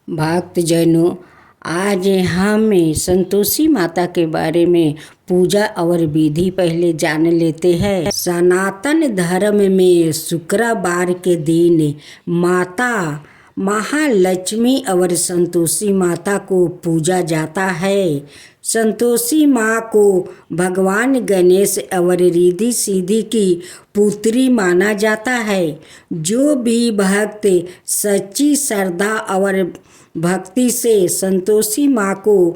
भक्तजनों, आज हम संतोषी माता के बारे में पूजा और विधि पहले जान लेते हैं। सनातन धर्म में शुक्रवार के दिन माता महालक्ष्मी और संतोषी माता को पूजा जाता है। संतोषी माँ को भगवान गणेश और रिद्धि सिद्धि की पुत्री माना जाता है। जो भी भक्त सच्ची श्रद्धा और भक्ति से संतोषी माँ को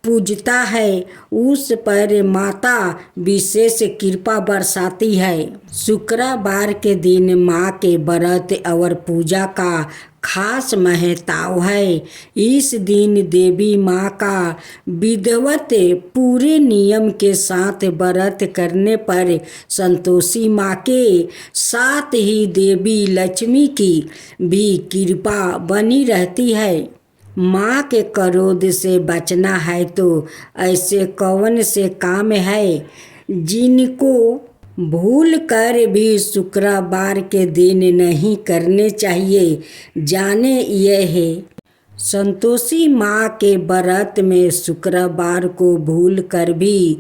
पूजता है उस पर माता विशेष कृपा बरसाती है। शुक्रवार के दिन माँ के व्रत और पूजा का खास महत्व है। इस दिन देवी माँ का विधिवत पूरे नियम के साथ व्रत करने पर संतोषी माँ के साथ ही देवी लक्ष्मी की भी कृपा बनी रहती है। माँ के क्रोध से बचना है तो ऐसे कौन से काम है जिनको भूल कर भी शुक्रवार के दिन नहीं करने चाहिए। जाने यह है संतोषी माँ के व्रत में शुक्रवार को भूल कर भी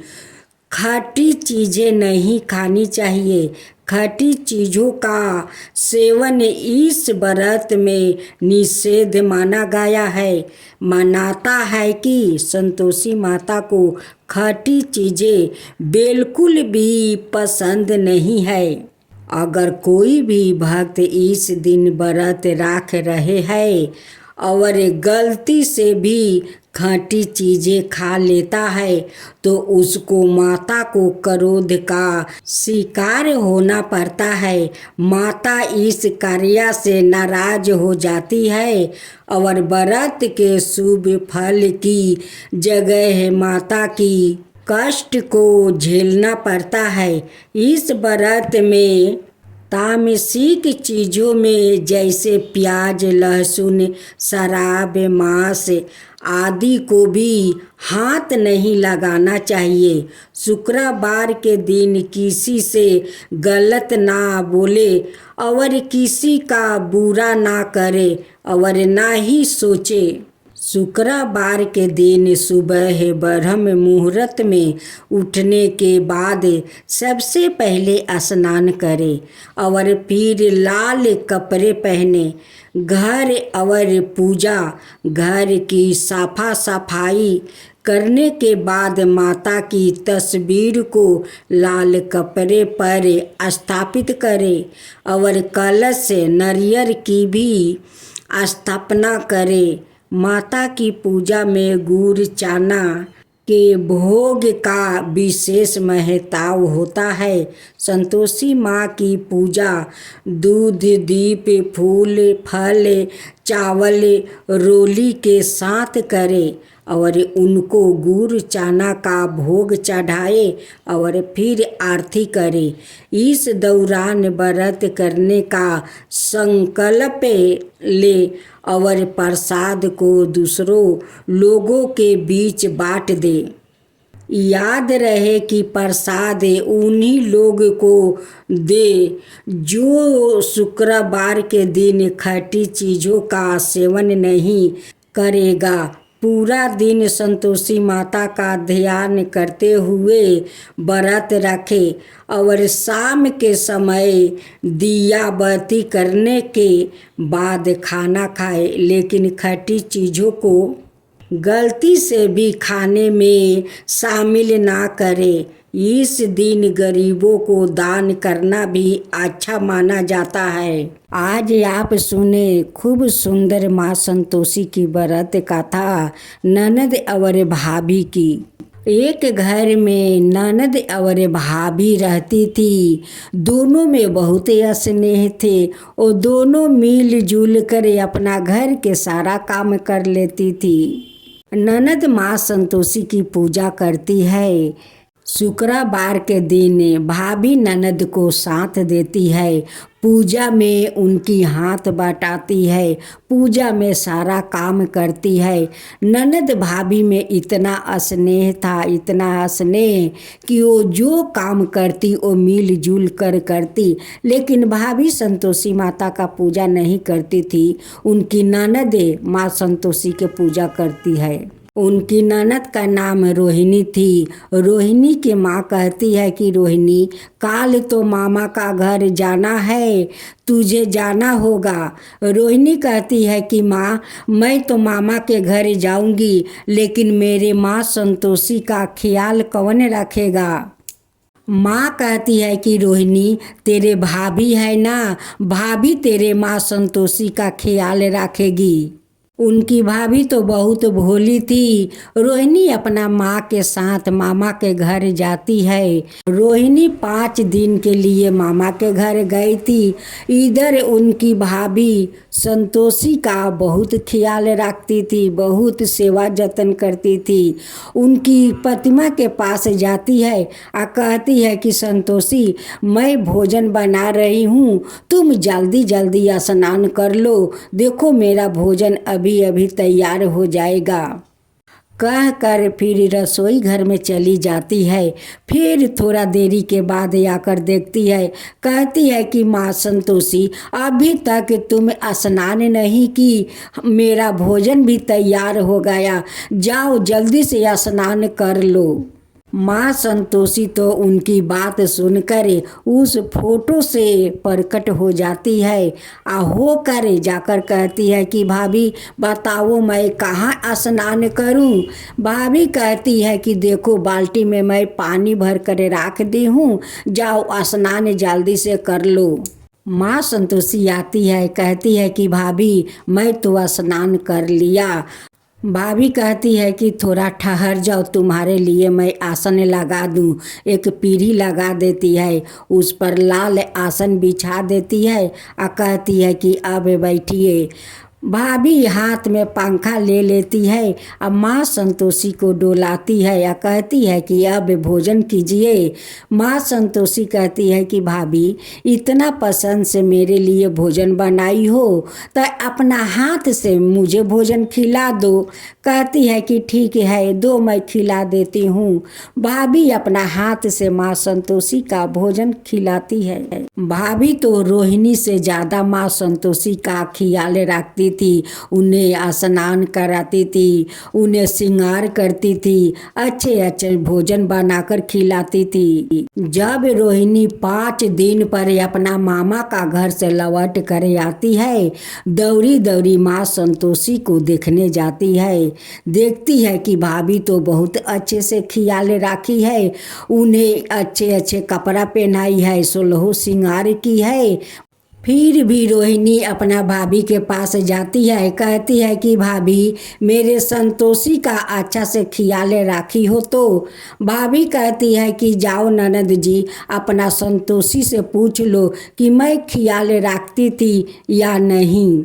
खट्टी चीज़ें नहीं खानी चाहिए। खट्टी चीज़ों का सेवन इस व्रत में निषेध माना गया है। मानता है कि संतोषी माता को खट्टी चीज़ें बिल्कुल भी पसंद नहीं है। अगर कोई भी भक्त इस दिन व्रत रख रहे हैं और गलती से भी खट्टी चीज़ें खा लेता है तो उसको माता को क्रोध का शिकार होना पड़ता है। माता इस कार्य से नाराज हो जाती है और व्रत के शुभ फल की जगह माता की कष्ट को झेलना पड़ता है। इस व्रत में तामसिक चीज़ों में जैसे प्याज, लहसुन, शराब, मांस आदि को भी हाथ नहीं लगाना चाहिए। शुक्रवार के दिन किसी से गलत ना बोले और किसी का बुरा ना करे और ना ही सोचे। शुक्रवार के दिन सुबह ब्रह्म मुहूर्त में उठने के बाद सबसे पहले स्नान करें और फिर लाल कपड़े पहने। घर और पूजा घर की साफा सफाई करने के बाद माता की तस्वीर को लाल कपड़े पर स्थापित करें और कलश नारियल की भी स्थापना करें। माता की पूजा में गुड़ चना के भोग का विशेष महत्व होता है। संतोषी माँ की पूजा दूध, दीप, फूल, फल, चावल, रोली के साथ करें और उनको गुड़ चना का भोग चढ़ाए और फिर आरती करें। इस दौरान व्रत करने का संकल्प ले और प्रसाद को दूसरों लोगों के बीच बांट दे। याद रहे कि प्रसाद उन्हीं लोग को दे जो शुक्रवार के दिन खट्टी चीज़ों का सेवन नहीं करेगा। पूरा दिन संतोषी माता का ध्यान करते हुए व्रत रखे और शाम के समय दिया बत्ती करने के बाद खाना खाए, लेकिन खट्टी चीज़ों को गलती से भी खाने में शामिल ना करें। इस दिन गरीबों को दान करना भी अच्छा माना जाता है। आज आप सुने खूब सुंदर माँ संतोषी की व्रत कथा ननद और भाभी की। एक घर में ननद और भाभी रहती थी। दोनों में बहुत स्नेह थे और दोनों मिलजुल कर अपना घर के सारा काम कर लेती थी। ननद माँ संतोषी की पूजा करती है। शुक्रवार के दिन भाभी ननद को साथ देती है। पूजा में उनकी हाथ बटाती है। पूजा में सारा काम करती है। ननद भाभी में इतना स्नेह था, इतना स्नेह कि वो जो काम करती वो मिलजुल कर करती। लेकिन भाभी संतोषी माता का पूजा नहीं करती थी। उनकी ननद माँ संतोषी के पूजा करती है। उनकी ननद का नाम रोहिणी थी। रोहिणी की माँ कहती है कि रोहिणी, काल तो मामा का घर जाना है, तुझे जाना होगा। रोहिणी कहती है कि माँ, मैं तो मामा के घर जाऊंगी, लेकिन मेरे माँ संतोषी का ख्याल कौन रखेगा। माँ कहती है कि रोहिणी, तेरे भाभी है ना, भाभी तेरे माँ संतोषी का ख्याल रखेगी। उनकी भाभी तो बहुत भोली थी। रोहिणी अपना माँ के साथ मामा के घर जाती है। रोहिणी 5 दिन के लिए मामा के घर गई थी। इधर उनकी भाभी संतोषी का बहुत ख्याल रखती थी, बहुत सेवा जतन करती थी। उनकी प्रतिमा के पास जाती है और कहती है कि संतोषी, मैं भोजन बना रही हूँ, तुम जल्दी जल्दी स्नान कर लो, देखो मेरा भोजन अभी अभी तैयार हो जाएगा। कह कर फिर रसोई घर में चली जाती है। फिर थोड़ा देरी के बाद आकर देखती है। कहती है कि माँ संतोषी, अभी तक तुम स्नान नहीं की, मेरा भोजन भी तैयार हो गया, जाओ जल्दी से स्नान कर लो। माँ संतोषी तो उनकी बात सुनकर उस फोटो से प्रकट हो जाती है और होकर जाकर कहती है कि भाभी बताओ मैं कहाँ स्नान करूं। भाभी कहती है कि देखो बाल्टी में मैं पानी भर कर रख दी हूँ, जाओ स्नान जल्दी से कर लो। माँ संतोषी आती है, कहती है कि भाभी मैं तो स्नान कर लिया। भाभी कहती है कि थोड़ा ठहर जाओ, तुम्हारे लिए मैं आसन लगा दूं। एक पीढ़ी लगा देती है, उस पर लाल आसन बिछा देती है और कहती है कि अब बैठिए। भाभी हाथ में पंखा ले लेती है और माँ संतोषी को डोलाती है या कहती है कि अब भोजन कीजिए। माँ संतोषी कहती है कि भाभी इतना पसंद से मेरे लिए भोजन बनाई हो तो अपना हाथ से मुझे भोजन खिला दो। कहती है कि ठीक है, दो मैं खिला देती हूँ। भाभी अपना हाथ से माँ संतोषी का भोजन खिलाती है। भाभी तो रोहिणी से ज़्यादा माँ संतोषी का ख्याल रखती थी। उन्हें स्नान कराती थी, उन्हें श्रृंगार करती थी, अच्छे अच्छे भोजन बनाकर खिलाती थी। जब रोहिणी 5 दिन पर अपना मामा का घर से लौट कर आती है, दौड़ी दौड़ी माँ संतोषी को देखने जाती है। देखती है कि भाभी तो बहुत अच्छे से ख्याल रखी है, उन्हें अच्छे अच्छे कपड़ा पहनाई है, 16 श्रृंगार की है। फिर भी रोहिणी अपना भाभी के पास जाती है, कहती है कि भाभी मेरे संतोषी का अच्छा से ख्याल राखी हो तो। भाभी कहती है कि जाओ ननद जी, अपना संतोषी से पूछ लो कि मैं ख्याल रखती थी या नहीं।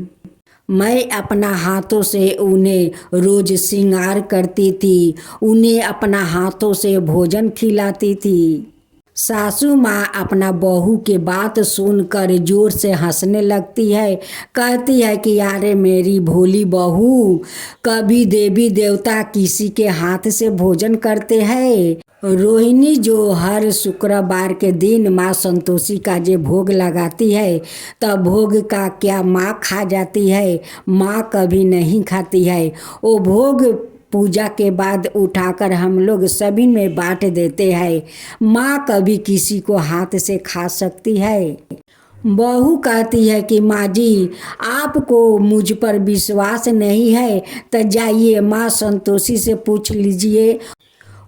मैं अपना हाथों से उन्हें रोज श्रृंगार करती थी, उन्हें अपना हाथों से भोजन खिलाती थी। सासू माँ अपना बहू के बात सुनकर जोर से हंसने लगती है। कहती है कि यारे मेरी भोली बहू, कभी देवी देवता किसी के हाथ से भोजन करते हैं। रोहिणी जो हर शुक्रवार के दिन माँ संतोषी का जो भोग लगाती है, तब भोग का क्या माँ खा जाती है, माँ कभी नहीं खाती है। वो भोग पूजा के बाद उठाकर हम लोग सभी में बांट देते हैं। माँ कभी किसी को हाथ से खा सकती है। बहू कहती है कि माँ जी, आपको मुझ पर विश्वास नहीं है तो जाइए माँ संतोषी से पूछ लीजिए,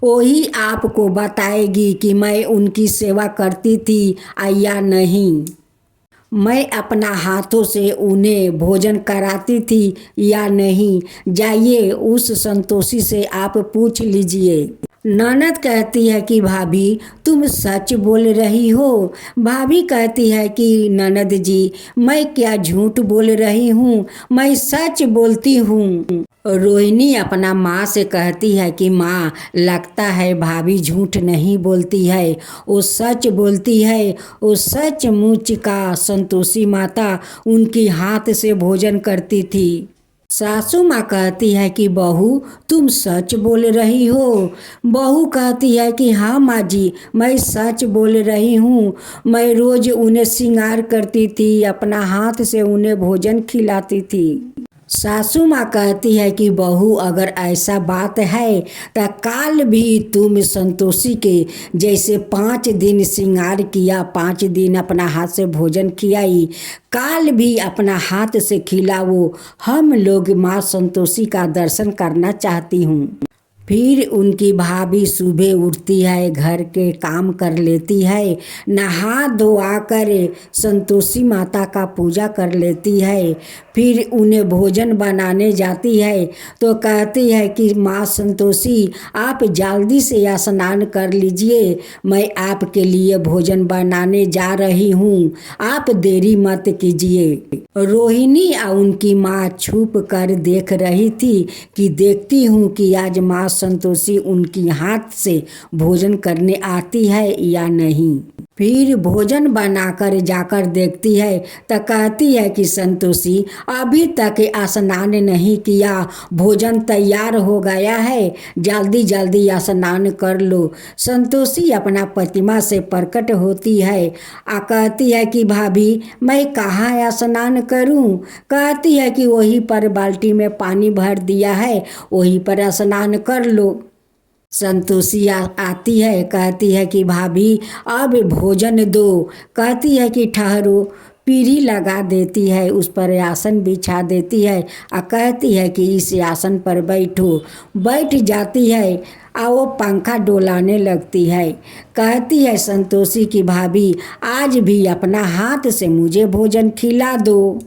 वही आपको बताएगी कि मैं उनकी सेवा करती थी या नहीं, मैं अपना हाथों से उन्हें भोजन कराती थी या नहीं। जाइए उस संतोषी से आप पूछ लीजिए। ननद कहती है कि भाभी तुम सच बोल रही हो। भाभी कहती है कि ननद जी मैं क्या झूठ बोल रही हूँ, मैं सच बोलती हूँ। रोहिणी अपना माँ से कहती है कि माँ लगता है भाभी झूठ नहीं बोलती है, वो सच बोलती है। वो सचमुच का संतोषी माता उनकी हाथ से भोजन करती थी। सासू माँ कहती है कि बहू तुम सच बोल रही हो। बहू कहती है कि हाँ माँ जी मैं सच बोल रही हूँ, मैं रोज उन्हें श्रृंगार करती थी, अपना हाथ से उन्हें भोजन खिलाती थी। सासू माँ कहती है कि बहू अगर ऐसा बात है तो काल भी तुम संतोषी के जैसे 5 दिन श्रृंगार किया, 5 दिन अपना हाथ से भोजन खिलाई, काल भी अपना हाथ से खिलाओ। हम लोग माँ संतोषी का दर्शन करना चाहती हूँ। फिर उनकी भाभी सुबह उठती है, घर के काम कर लेती है, नहा धोआ कर संतोषी माता का पूजा कर लेती है। फिर उन्हें भोजन बनाने जाती है तो कहती है कि माँ संतोषी आप जल्दी से स्नान कर लीजिए, मैं आपके लिए भोजन बनाने जा रही हूँ, आप देरी मत कीजिए। रोहिणी और उनकी माँ छुप कर देख रही थी कि देखती हूँ कि आज माँ संतोषी उनकी हाथ से भोजन करने आती है या नहीं। फिर भोजन बनाकर जाकर देखती है तो कहती है कि संतोषी अभी तक स्नान नहीं किया, भोजन तैयार हो गया है, जल्दी जल्दी स्नान कर लो। संतोषी अपना प्रतिमा से प्रकट होती है कहती है कि भाभी मैं कहाँ स्नान करूं। कहती है कि वहीं पर बाल्टी में पानी भर दिया है, वहीं पर स्नान कर लो। संतोषी आती है, कहती है कि भाभी अब भोजन दो। कहती है कि ठहरो, पीढ़ी लगा देती है, उस पर आसन बिछा देती है और कहती है कि इस आसन पर बैठो। बैठ जाती है और वो पंखा डोलाने लगती है। कहती है संतोषी की भाभी आज भी अपना हाथ से मुझे भोजन खिला दो।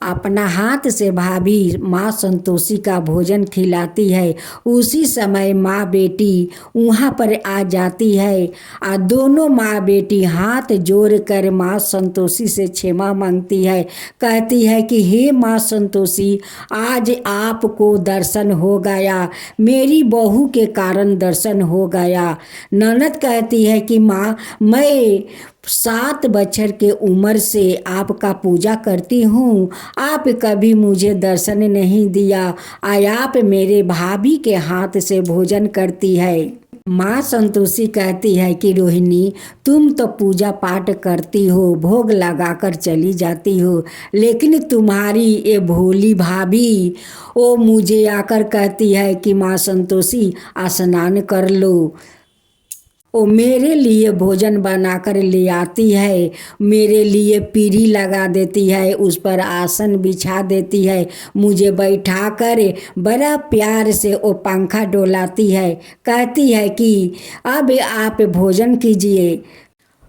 अपना हाथ से भाभी माँ संतोषी का भोजन खिलाती है। उसी समय माँ बेटी वहाँ पर आ जाती है और दोनों माँ बेटी हाथ जोड़ कर माँ संतोषी से क्षमा मांगती है। कहती है कि हे माँ संतोषी आज आपको दर्शन हो गया, मेरी बहू के कारण दर्शन हो गया। ननद कहती है कि माँ मैं 7 बछर के उम्र से आपका पूजा करती हूँ, आप कभी मुझे दर्शन नहीं दिया, आप मेरे भाभी के हाथ से भोजन करती है। माँ संतोषी कहती है कि रोहिणी तुम तो पूजा पाठ करती हो, भोग लगाकर चली जाती हो, लेकिन तुम्हारी ये भोली भाभी वो मुझे आकर कहती है कि माँ संतोषी स्नान कर लो। वो मेरे लिए भोजन बनाकर ले आती है, मेरे लिए पीढ़ी लगा देती है, उस पर आसन बिछा देती है, मुझे बैठा कर बड़ा प्यार से वो पंखा डोलाती है। कहती है कि अब आप भोजन कीजिए।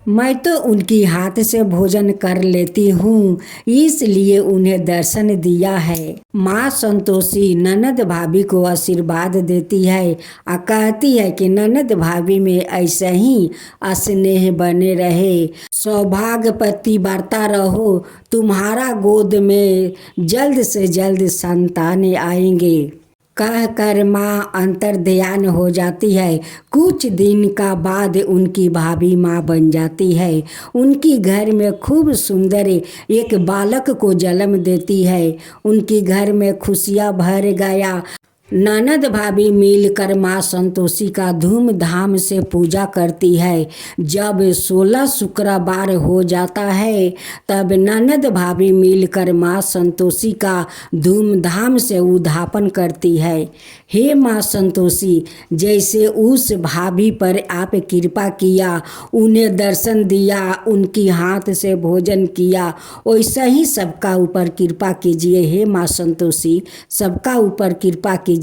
मैं तो उनकी हाथ से भोजन कर लेती हूँ, इसलिए उन्हें दर्शन दिया है। माँ संतोषी ननद भाभी को आशीर्वाद देती है और कहती है कि ननद भाभी में ऐसे ही स्नेह बने रहे, सौभाग्यवती बढ़ता रहो, तुम्हारा गोद में जल्द से जल्द संतान आएंगे। कह कर माँ अंतर ध्यान हो जाती है। कुछ दिन का बाद उनकी भाभी माँ बन जाती है। उनकी घर में खूब सुंदर एक बालक को जन्म देती है। उनकी घर में खुशियाँ भर गया। ननद भाभी मिलकर माँ संतोषी का धूमधाम से पूजा करती है। जब 16 शुक्रवार हो जाता है तब ननद भाभी मिलकर माँ संतोषी का धूमधाम से उद्यापन करती है। हे माँ संतोषी जैसे उस भाभी पर आप कृपा किया, उन्हें दर्शन दिया, उनकी हाथ से भोजन किया, वैसा ही सबका ऊपर कृपा कीजिए। हे माँ संतोषी सबका ऊपर कृपा कीजिए।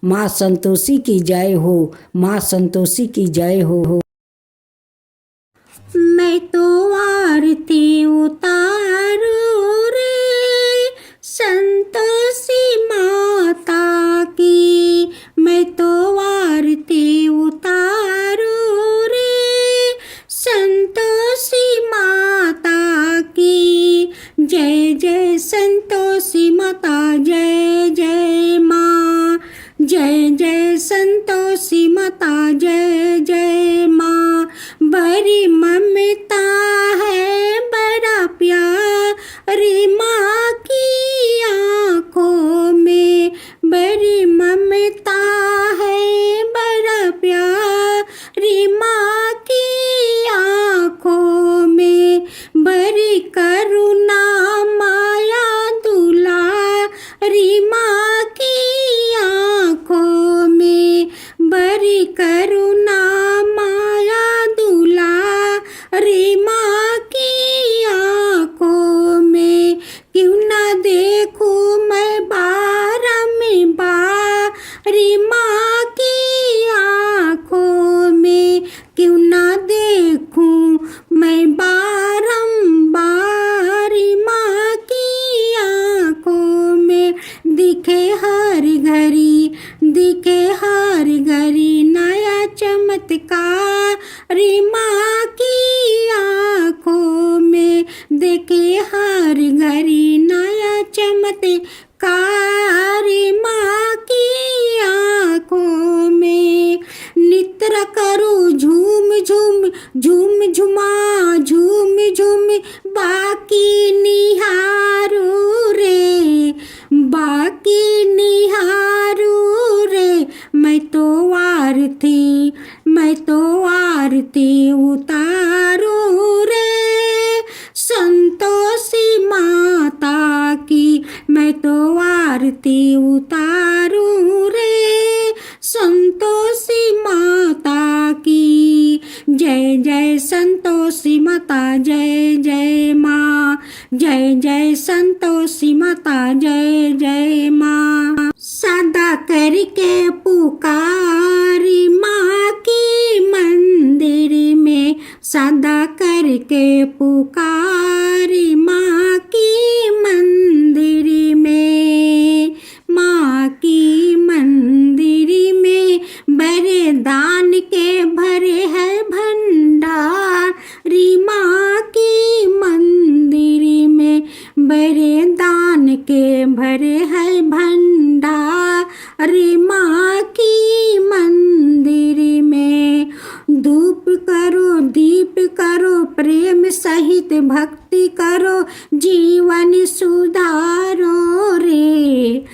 माँ संतोषी की जय हो, माँ संतोषी की जय हो। मैं तो आरती उतारू रे संतोषी माता की, मैं तो आरती देखे हर घड़ी नया चमत्कार माँ की आँखों में। नित्र करो झूम झूम झूम झुमा झूम झूम बाकी निहारू रे, बाकी निहारू रे। मैं तो आरती उतारू रे संतोषी माता की। मैं तो आरती उतारू रे संतोषी माता की। जय जय संतोषी माता जय जय माँ, जय जय संतोषी माता जय जय माँ। सदा करके पुकारी माँ की मंदिर में, सदा करके पुकारी माँ की मंदिर में, माँ की मंदिर में। बड़े दान के भरे है भंडार माँ की मंदिर में, बड़े दान के भरे है भंडार माँ की मंदिर में। धूप करो दीप करो प्रेम सहित भक्ति करो जीवन सुधारो रे।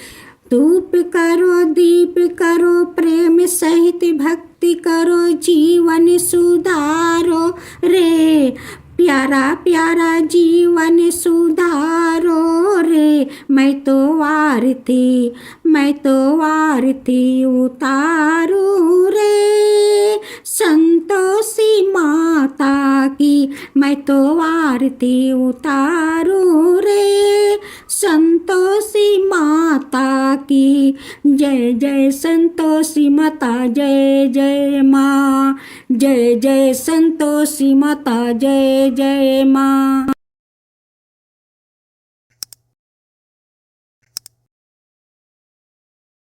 धूप करो दीप करो प्रेम सहित भक्ति करो जीवन सुधारो रे। प्यारा प्यारा जीवन सुधारो रे। मैं तो आरती उतारू रे संतोषी माता की। मैं तो आरती उतारू रे संतोषी माता की। जय जय संतोषी माता जय जय माँ, जय जय संतोषी माता जय जय माँ।